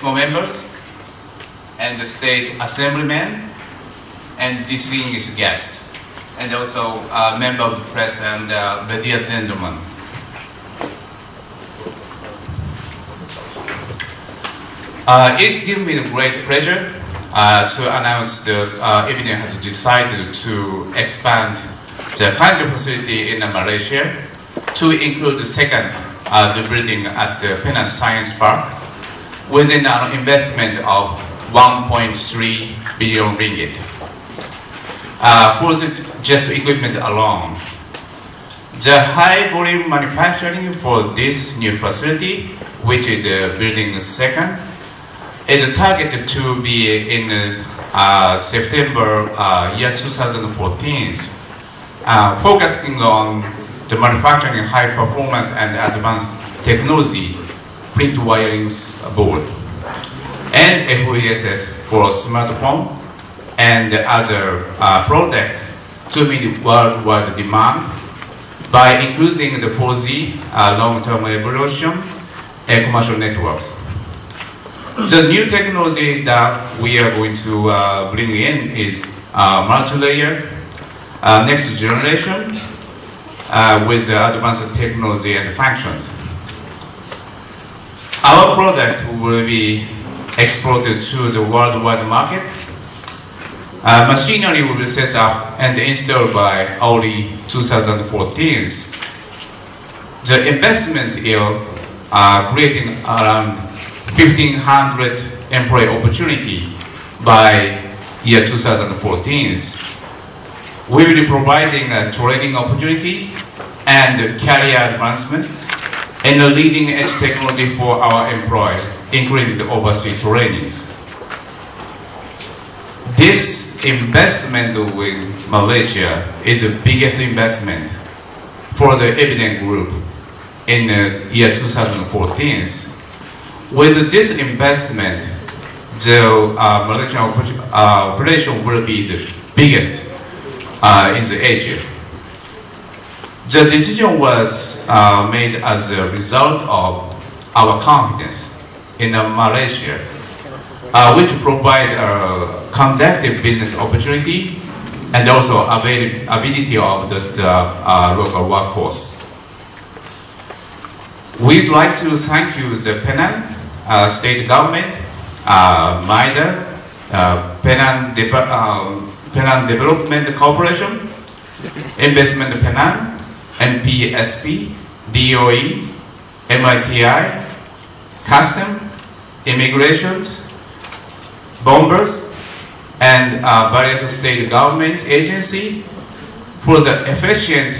Members and the state assemblymen and distinguished guests, and also member of the press and ladies and gentlemen. It gives me a great pleasure to announce that Ibiden has decided to expand the current facility in Malaysia to include the second the building at the Penang Science Park within an investment of 1.3 billion ringgit. For just equipment alone, the high volume manufacturing for this new facility, which is building second, is targeted to be in September year 2014, focusing on the manufacturing high performance and advanced technology print wiring board and FESS for smartphone and other products to meet worldwide demand by increasing the 4G long-term evolution and commercial networks. The new technology that we are going to bring in is multi-layer next generation with advanced technology and functions. Our product will be exported to the worldwide market. Machinery will be set up and installed by early 2014. The investment is creating around 1,500 employee opportunity by year 2014. We will be providing training opportunities and career advancement and the leading edge technology for our employees, including the overseas trainings. This investment with Malaysia is the biggest investment for the Ibiden Group in the year 2014. With this investment, the Malaysian operation will be the biggest in the Asia. The decision was made as a result of our confidence in Malaysia, which provide a conducive business opportunity and also availability of the local workforce. We'd like to thank you, the Penang State Government, MIDA, Penang Development Corporation, Investment Penang, NPSP, DOE, MITI, Custom, Immigrations, Bombers, and various state government agencies for the efficient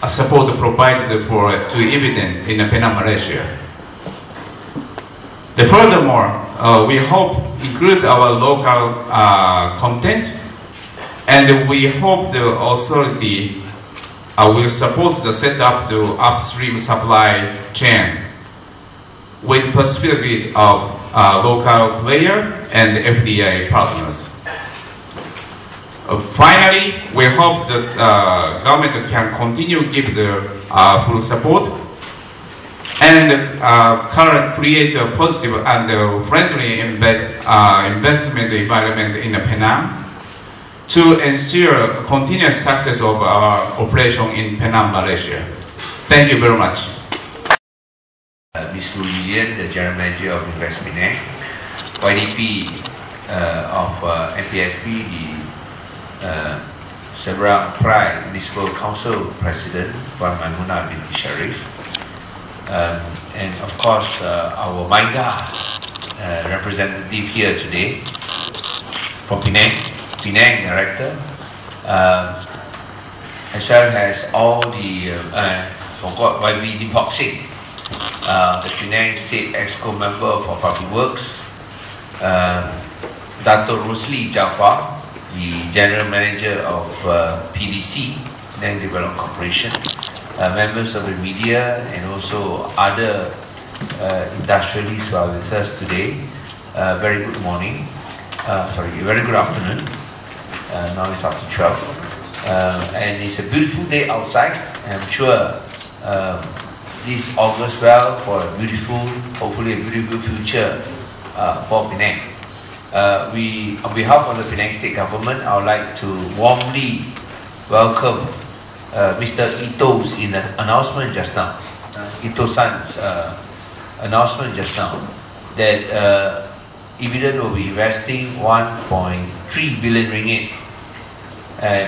support provided to Ibiden in Penang, Malaysia. Furthermore, we hope include our local content, and we hope the authority will support the setup to upstream supply chain with possibility of local player and FDI partners. Finally, we hope that government can continue to give the full support and create a positive and friendly investment environment in Penang to ensure continuous success of our operation in Penang, Malaysia. Thank you very much. Ms. Ibiden, the General Manager of Invest Penang, YDP of NPSP, the Seberang Pride Municipal Council President, Puan Maimuna binti Sharif, and of course our MIDA representative here today from Penang Director, as well as all the forgot YB Lim Sing, the Penang State Exco Member for Public Works, Dr. Rosli Jafar, the General Manager of PDC, Penang Development Corporation, members of the media, and also other industrialists who are with us today. Very good morning. Very good afternoon. now it's after 12. And it's a beautiful day outside. I'm sure this augurs well for a beautiful, hopefully a beautiful future for Penang. On behalf of the Penang State Government, I would like to warmly welcome Mr. Ito's announcement just now, Ito-san's announcement just now, that Ibiden will be investing 1.3 billion ringgit,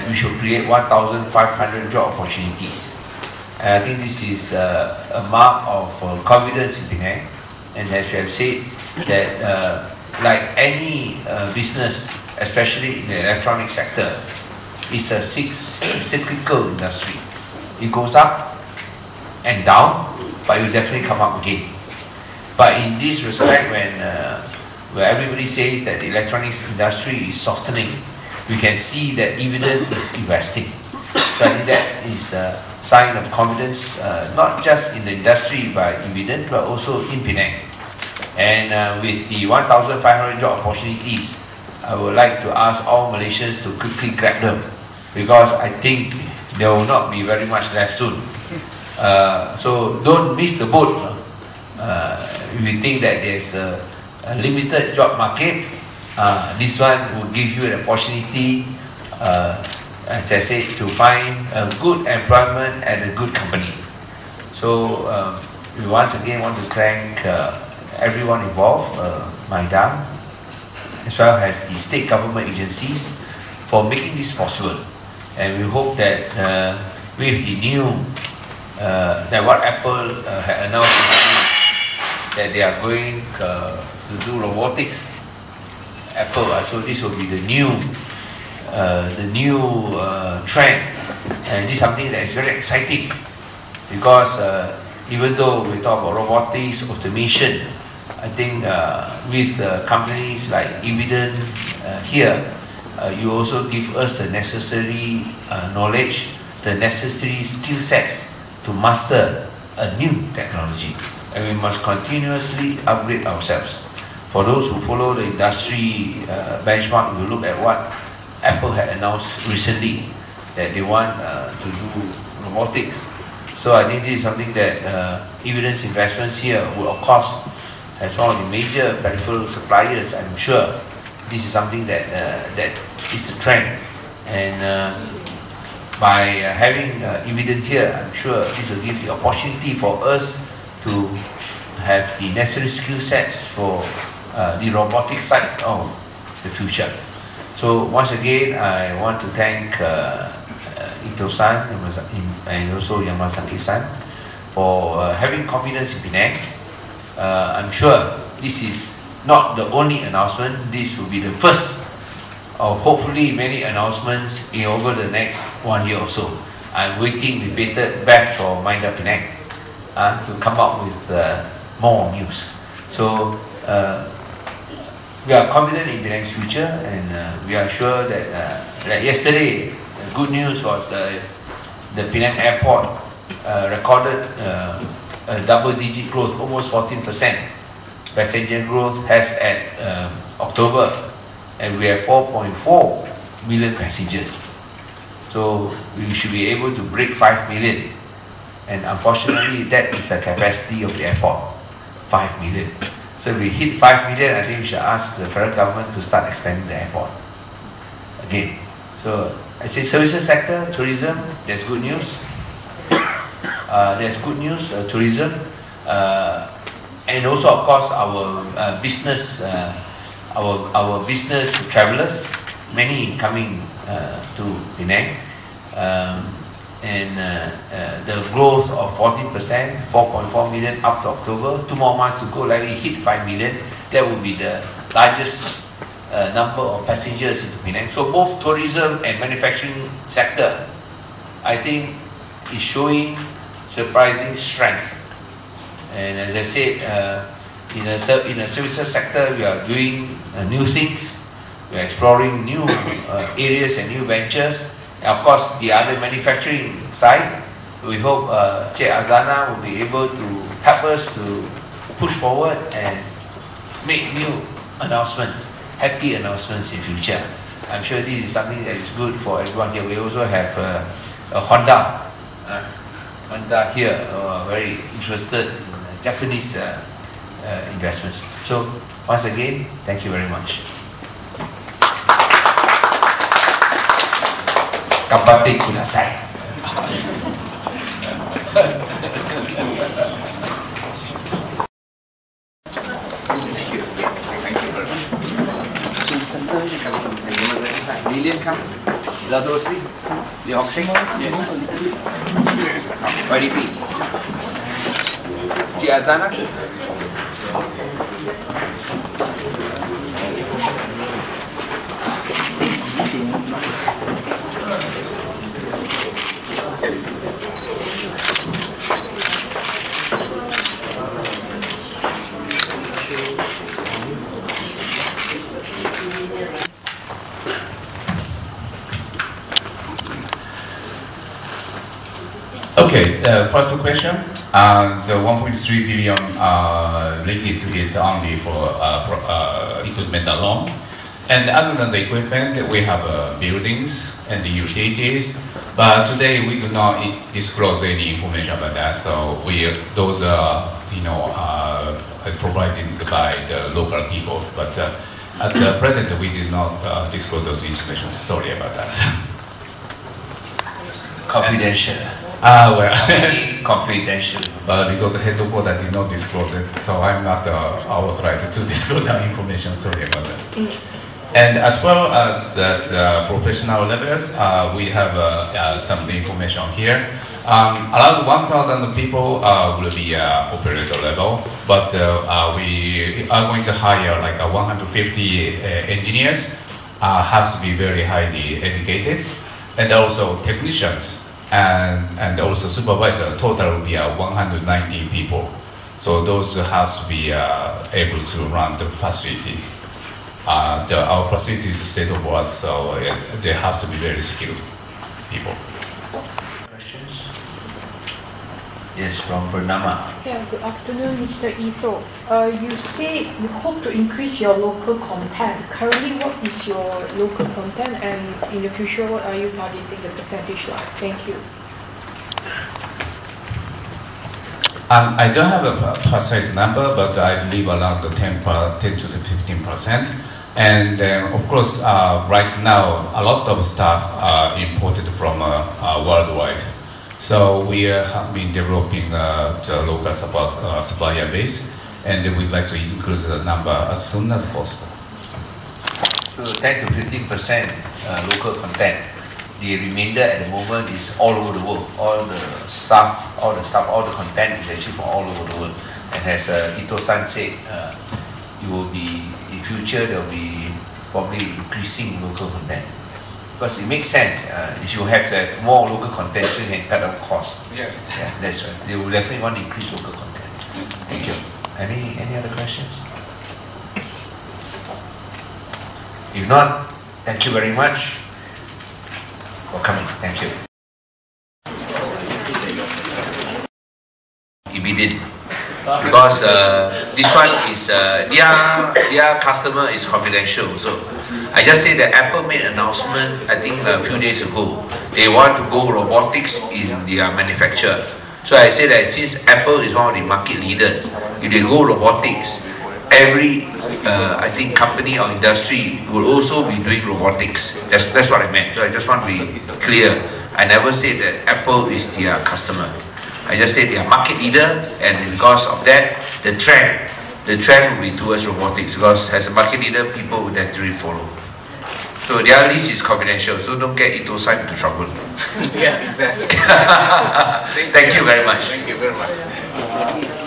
which will create 1,500 job opportunities. I think this is a mark of confidence in Penang, and as you have said, that like any business, especially in the electronic sector, it's a cyclical industry. It goes up and down, but it will definitely come up again. But in this respect, where everybody says that the electronics industry is softening, we can see that Ibiden is investing. So I think that is a sign of confidence, not just in the industry by Ibiden, but also in Penang. And with the 1,500 job opportunities, I would like to ask all Malaysians to quickly grab them, because I think there will not be very much left soon. So don't miss the boat. If you think that there's a limited job market, this one will give you an opportunity, as I said, to find a good employment and a good company. So we once again want to thank everyone involved, Maida, as well as the state government agencies, for making this possible. And we hope that with the new, that what Apple had announced, that they are going to do robotics, Apple, so this will be the new trend, and this is something that is very exciting, because even though we talk about robotics, automation, I think with companies like Ibiden here, you also give us the necessary knowledge, the necessary skill sets to master a new technology, and we must continuously upgrade ourselves. For those who follow the industry benchmark, if you look at what Apple had announced recently, that they want to do robotics. So I think this is something that Ibiden's investments here will, of course, as one of the major peripheral suppliers, I'm sure this is something that is the trend. And by having Ibiden here, I'm sure this will give the opportunity for us to have the necessary skill sets for the robotic side of the future. So once again, I want to thank Ito-san and also Yamasaki-san for having confidence in Penang. I'm sure this is not the only announcement. This will be the first of hopefully many announcements over the next 1 year or so. I'm waiting with bated breath for Maida Penang to come up with more news. So we are confident in Penang's future, and we are sure that like yesterday, the good news was the Penang airport recorded a double-digit growth, almost 14%. Passenger growth has at October, and we have 4.4 million passengers. So we should be able to break 5 million. And unfortunately, that is the capacity of the airport, 5 million. So if we hit 5 million, I think we should ask the federal government to start expanding the airport again. So I say services sector, tourism, there's good news. There's good news, tourism, and also of course our business, our business travelers, many coming to Penang, and the growth of 14%, 4.4 million up to October. 2 more months to go, likely hit 5 million. That will be the largest number of passengers into Penang. So both tourism and manufacturing sector, I think, is showing surprising strength. And as I said, in the services sector, we are doing new things. We are exploring new areas and new ventures. And of course, the other manufacturing side, we hope Cik Azana will be able to help us to push forward and make new announcements, happy announcements in future. I'm sure this is something that is good for everyone here. We also have a Honda here, very interested in Japanese investments. So once again, thank you very much. Ganbatte kudasai. Lilian come? Without those three? The Oxy? Yes. YDP? Azana? Okay, first question. The 1.3 billion ringgit is only for equipment alone. And other than the equipment, we have buildings and the utilities. But today we do not disclose any information about that. So those are provided by the local people. But at the present, we did not disclose those information. Sorry about that. Confidential. Well, confidential. But because the headquarters did not disclose it, so I'm not authorized to disclose that information. Sorry about that. And as well as that professional levels, we have some information here. Around 1,000 people will be operator level, but we are going to hire like 150 engineers, have to be very highly educated, and also technicians. And also supervisor, total will be 190 people. So those has to be able to run the facility. Our facility is state of art, so they have to be very skilled people. Questions? Yes, from Bernama. Yeah, good afternoon, Mr. Ito. You say you hope to increase your local content. Currently, what is your local content, and in the future, what are you targeting the percentage like? Thank you. I don't have a precise number, but I believe around the 10 to 15%. And of course, right now, a lot of stuff are imported from worldwide. So we have been developing the local supplier base, and we'd like to increase the number as soon as possible. So 10 to 15% local content. The remainder at the moment is all over the world. All the content is actually from all over the world. And as Ito-san said, you will be, in future, there will be probably increasing local content. Yes. Because it makes sense. If you have to have more local content, so you can cut down costs. Yeah, yeah, that's right. They will definitely want to increase local content. Thank you. Any other questions? If not, thank you very much for coming. Thank you. Ibiden. Because this one is their customer is confidential. So I just say that Apple made an announcement, I think a few days ago. They want to go robotics in their manufacture. So I say that since Apple is one of the market leaders, if they go robotics, every I think company or industry will also be doing robotics. That's what I meant. So I just want to be clear. I never said that Apple is their customer. I just said they are market leader, and because of that, the trend will be towards robotics. Because as a market leader, people will naturally follow. So their list is confidential, so don't get Ito-san into trouble. Yeah, exactly. Thank you very much. Thank you very much.